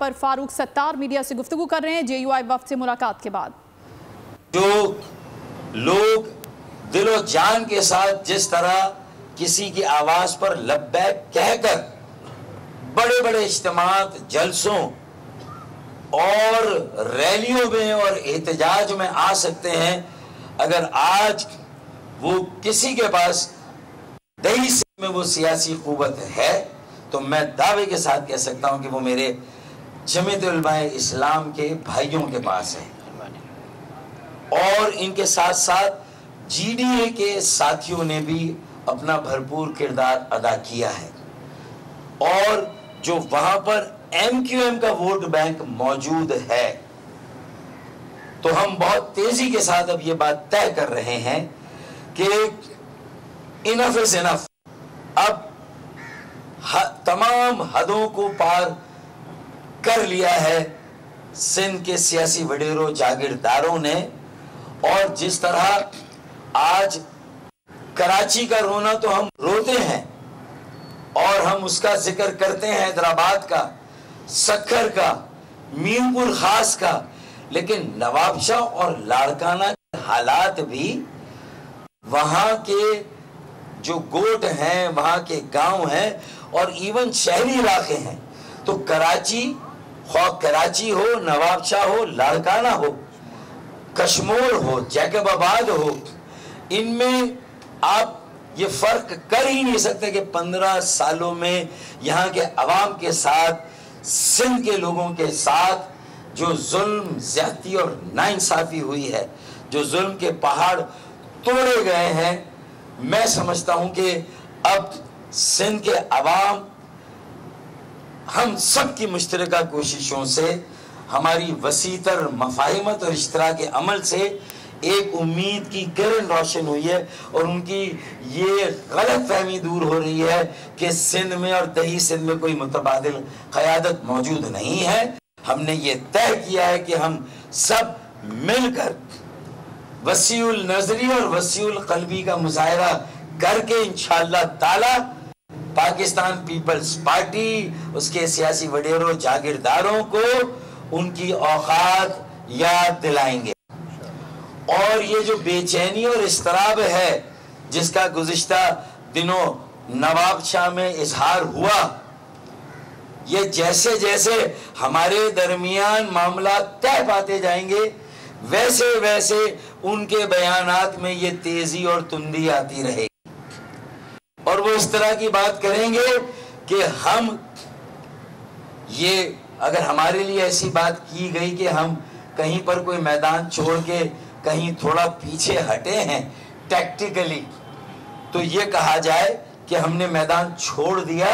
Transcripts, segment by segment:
पर फारूक सत्तार मीडिया से गुफ्तगू कर रहे हैं JUI वफ्द से मुलाकात के बाद। जो लोग दिलो जान के साथ जिस तरह किसी की आवाज पर लब्बैक कहकर बड़े बड़े इज्तिमात, जलसों और रैलियों में और एहतजाज में आ सकते हैं, अगर आज वो किसी के पास दही में वो सियासी क़ुव्वत है तो मैं दावे के साथ कह सकता हूं कि वो मेरे जमीयत उलमाए इस्लाम के भाइयों के पास है। और इनके साथ साथ GDA के साथियों ने भी अपना भरपूर किरदार अदा किया है। और जो वहां पर MQM का वोट बैंक मौजूद है, तो हम बहुत तेजी के साथ अब ये बात तय कर रहे हैं कि इनफ इज इनफ। अब तमाम हदों को पार कर लिया है सिंध के सियासी वडेरों, जागीरदारों ने। और जिस तरह आज कराची का रोना तो हम रोते हैं और हम उसका जिक्र करते हैं, हैदराबाद का, सक्खर का, मीरपुर खास का, लेकिन नवाबशाह और लाड़काना के हालात भी, वहां के जो गोट हैं, वहां के गांव हैं और इवन शहरी इलाके हैं, तो कराची, ख्वाह कराची हो, नवाबशाह हो, लाड़काना हो, कश्मोर हो, जैकबाबाद हो, इनमें आप ये फर्क कर ही नहीं सकते कि 15 सालों में यहाँ के अवाम के साथ, सिंध के लोगों के साथ जो जुल्म, ज्यादती और नाइंसाफी हुई है, जो जुल्म के पहाड़ तोड़े गए हैं, मैं समझता हूं कि अब सिंध के अवाम, हम सब की मुश्तरका कोशिशों से, हमारी वसीतर मफाहिमत और इश्तराक अमल से एक उम्मीद की किरण रोशन हुई है और उनकी ये गलत फहमी दूर हो रही है कि सिंध में और दही सिंध में कोई मुतबादिल क़यादत मौजूद नहीं है। हमने ये तय किया है कि हम सब मिलकर वसीउल नजरी और वसीउल क़ल्बी का मुज़ाहिरा करके इंशाअल्लाह ताला पाकिस्तान पीपल्स पार्टी, उसके सियासी वडेरों, जागीरदारों को उनकी औकात याद दिलाएंगे। और ये जो बेचैनी और इस्तराब है जिसका गुज़िश्ता दिनों नवाबशाह में इजहार हुआ, ये जैसे जैसे हमारे दरमियान मामला तय पाते जाएंगे, वैसे वैसे उनके बयानात में ये तेजी और तुंदी आती रहेगी और वो इस तरह की बात करेंगे कि हम, ये अगर हमारे लिए ऐसी बात की गई कि हम कहीं पर कोई मैदान छोड़ के कहीं थोड़ा पीछे हटे हैं टैक्टिकली, तो ये कहा जाए कि हमने मैदान छोड़ दिया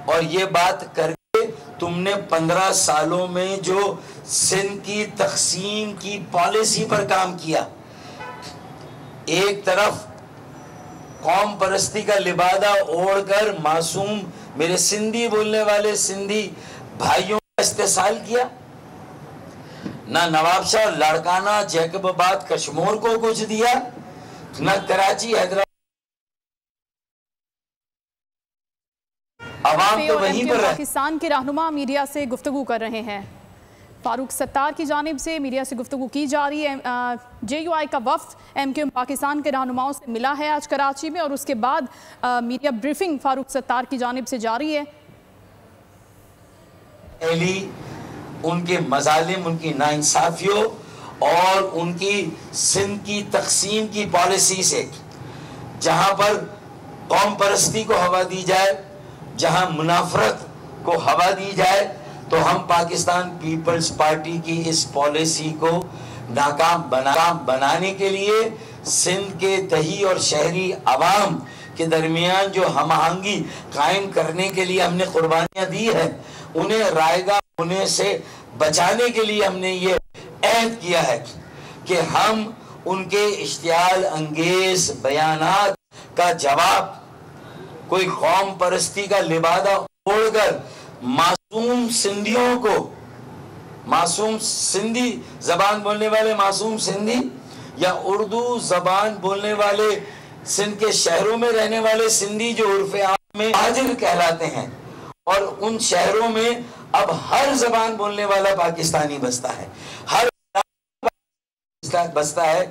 और ये बात करके तुमने 15 सालों में जो सिंध की तक़सीम की पॉलिसी पर काम किया, एक तरफ कौम परस्ती का लिबादा ओढ़कर मासूम मेरे सिंधी बोलने वाले सिंधी भाइयों का इस्तेसाल किया, ना नवाबशाह, लाड़काना, जैकबाबाद, कश्मीर को कुछ दिया, ना कराची, हैदराबाद, अवाम तो वहीं पर। पाकिस्तान के रहनुमा मीडिया से गुफ्तगू कर रहे हैं। फारूक सत्तार की जानिब से मीडिया से गुफ्तगू की जा रही है। JUI का वफ्द MQM पाकिस्तान के रहनुमाओं से मिला है आज कराची में और उसके बाद मीडिया ब्रीफिंग फारूक सत्तार की जानिब से जारी है। उनके मजालिम, उनकी नाइंसाफियों और उनकी सिंध की तक़सीम की पॉलिसी से, जहां पर कौम परस्ती को हवा दी जाए, जहां मुनाफरत को हवा दी जाए, तो हम पाकिस्तान पीपल्स पार्टी की इस पॉलिसी को नाकाम बनाने के लिए सिंध के दही और शहरी अवाम के दरमियान जो हम आहंगी कायम करने के लिए हमने कुर्बानियां दी है, उन्हें रायगा होने से बचाने के लिए हमने ये अहद किया है कि हम उनके इश्तियाल अंगेज बयानात का जवाब, कोई कौम परस्ती का लिबादा ओढ़कर मासूम सिंधियों को, मासूम सिंधी जबान बोलने वाले मासूम सिंधी या उर्दू जबान बोलने वाले सिंध के शहरों में रहने वाले सिंधी जो उर्फ़े आम में हाजिर कहलाते हैं, और उन शहरों में اب ہر زبان بولنے والا پاکستانی بستا ہے، ہر بستا ہے۔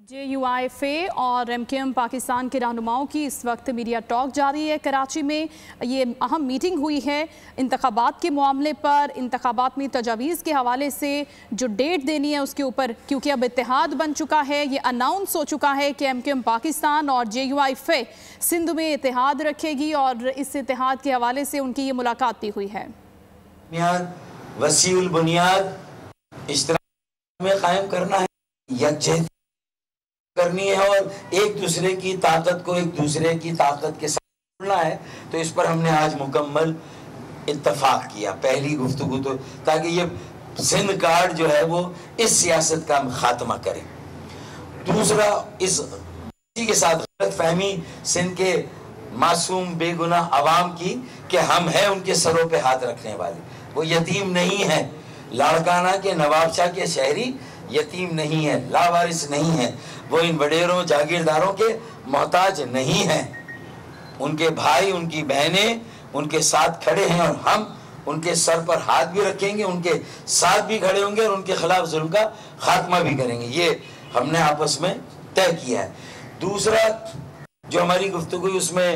JUIF اور MKM پاکستان کے رہنماؤں کی اس وقت میڈیا ٹاک جاری ہے کراچی میں۔ یہ اہم میٹنگ ہوئی ہے انتخابات کے معاملے پر، انتخابات میں تجاویز کے حوالے سے جو ڈیٹ دینی ہے اس کے اوپر، کیونکہ اب اتحاد بن چکا ہے، یہ اناؤنس ہو چکا ہے کہ MKM پاکستان اور JUIF سندھ میں اتحاد رکھے گی، اور اس اتحاد کے حوالے سے ان کی یہ ملاقات بھی ہوئی ہے۔ وسیع البنیاد اشتراک میں قائم کرنا ہے، یکجہتی کرنی ہے، اور ایک دوسرے کی طاقت کو ایک دوسرے کی طاقت کے ساتھ جوڑنا ہے۔ تو اس پر ہم نے آج مکمل اتفاق کیا پہلی گفتگو، تو تاکہ یہ سندھ کارڈ جو ہے وہ اس سیاست کا خاتمہ کرے۔ دوسرا، اس کے ساتھ غلط فہمی سندھ کے معصوم بے گناہ عوام کی کہ ہم ہیں ان کے سروں پہ ہاتھ رکھنے والے، وہ یتیم نہیں ہیں۔ لاڑکانہ کے نواب شاہ کے شہری یتیم نہیں ہیں، لاوارث نہیں ہیں، وہ ان وڈیروں جاگیرداروں کے محتاج نہیں ہیں۔ ان کے بھائی، ان کی بہنیں ان کے ساتھ کھڑے ہیں، اور ہم ان کے سر پر ہاتھ بھی رکھیں گے، ان کے ساتھ بھی کھڑے ہوں گے، اور ان کے خلاف ظلم کا خاتمہ بھی کریں گے۔ یہ ہم نے آپس میں طے کیا ہے۔ دوسرا جو ہماری گفتگو اس میں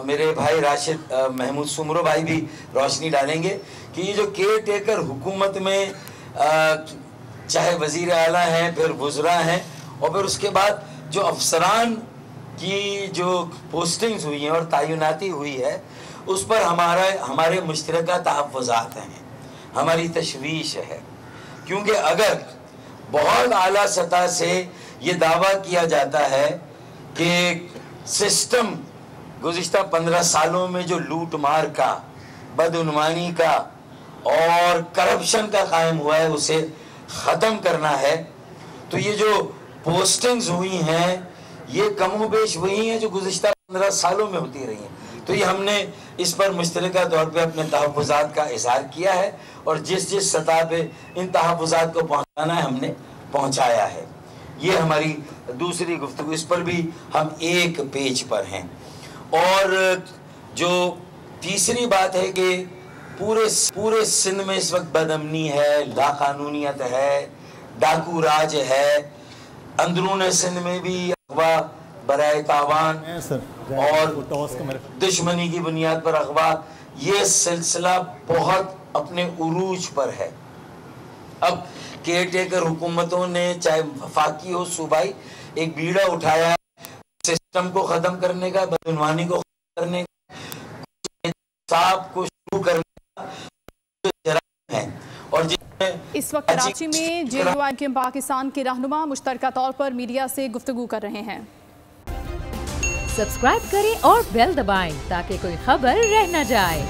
میرے بھائی راشد محمود سمرو بھائی بھی روشنی ڈالیں گے کہ یہ جو کیئر ٹیکر حکومت میں چاہے وزیر اعلیٰ ہیں، پھر وزراء ہیں، اور پھر اس کے بعد جو افسران کی جو پوسٹنگز ہوئی ہیں اور تعیناتی ہوئی ہے، اس پر ہمارے مشترکہ تحفظات ہیں، ہماری تشویش ہے۔ کیونکہ اگر بہت اعلیٰ سطح سے یہ دعویٰ کیا جاتا ہے کہ سسٹم گزشتہ 15 سالوں میں جو لوٹ مار کا، بدعنوانی کا اور کرپشن کا قائم ہوا ہے اسے ختم کرنا ہے، تو یہ جو پوسٹنگز ہوئی ہیں یہ کم و بیش وہی ہیں جو گزشتہ 15 سالوں میں ہوتی رہی ہیں۔ تو یہ ہم نے اس پر مشترکہ طور پہ اپنے تحفظات کا اظہار کیا ہے، اور جس سطح پہ ان تحفظات کو پہنچانا ہے ہم نے پہنچایا ہے۔ یہ ہماری دوسری گفتگو، اس پر بھی ہم ایک پیج پر ہیں۔ اور جو تیسری بات ہے کہ پورے سندھ میں اس وقت بد امنی ہے، لا قانونیت ہے، ڈاکو راج ہے، اندرون سندھ میں بھی اغوا برائے تاوان اور دشمنی کی بنیاد پر اغوا، یہ سلسلہ بہت اپنے عروج پر ہے۔ اب کیئر ٹیکر حکومتوں نے چاہے وفاقی ہو صوبائی ایک بیڑا اٹھایا سسٹم کو ختم کرنے کا، بدعنوانی کو ختم کرنے کا، انصاف کو شروع کرنے کا، جرائم ہے۔ اور اس وقت کراچی میں JUIF پاکستان کے رہنما مشترکہ طور پر میڈیا سے گفتگو کر رہے ہیں۔ سبسکرائب کریں اور بیل دبائیں تاکہ کوئی خبر رہ نہ جائے۔